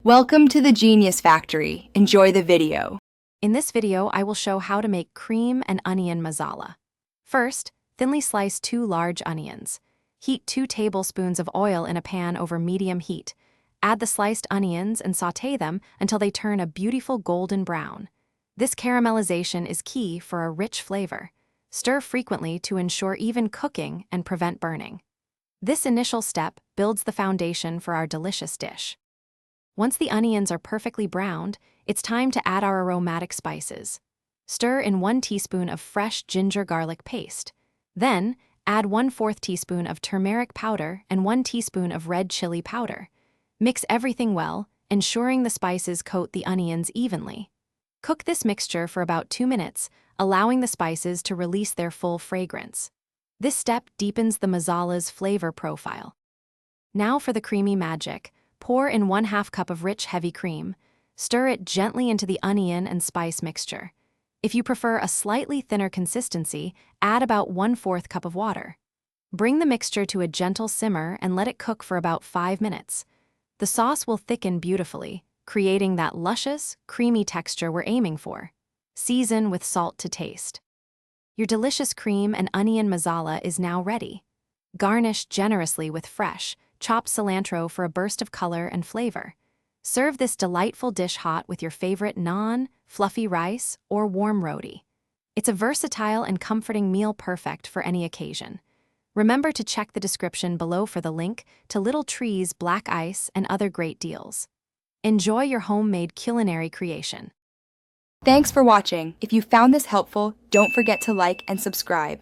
Welcome to the Genius Factory. Enjoy the video. In this video, I will show how to make cream and onion masala. First, thinly slice 2 large onions. Heat 2 tablespoons of oil in a pan over medium heat. Add the sliced onions and sauté them until they turn a beautiful golden brown. This caramelization is key for a rich flavor. Stir frequently to ensure even cooking and prevent burning. This initial step builds the foundation for our delicious dish. Once the onions are perfectly browned, it's time to add our aromatic spices. Stir in 1 teaspoon of fresh ginger garlic paste. Then, add 1/4 teaspoon of turmeric powder and 1 teaspoon of red chili powder. Mix everything well, ensuring the spices coat the onions evenly. Cook this mixture for about 2 minutes, allowing the spices to release their full fragrance. This step deepens the masala's flavor profile. Now for the creamy magic. Pour in 1/2 cup of rich, heavy cream. Stir it gently into the onion and spice mixture. If you prefer a slightly thinner consistency, add about 1/4 cup of water. Bring the mixture to a gentle simmer and let it cook for about 5 minutes. The sauce will thicken beautifully, creating that luscious, creamy texture we're aiming for. Season with salt to taste. Your delicious cream and onion masala is now ready. Garnish generously with fresh, chopped cilantro for a burst of color and flavor. Serve this delightful dish hot with your favorite naan, fluffy rice, or warm roti. It's a versatile and comforting meal perfect for any occasion. Remember to check the description below for the link to Little Tree's black ice and other great deals. Enjoy your homemade culinary creation. Thanks for watching. If you found this helpful, don't forget to like and subscribe.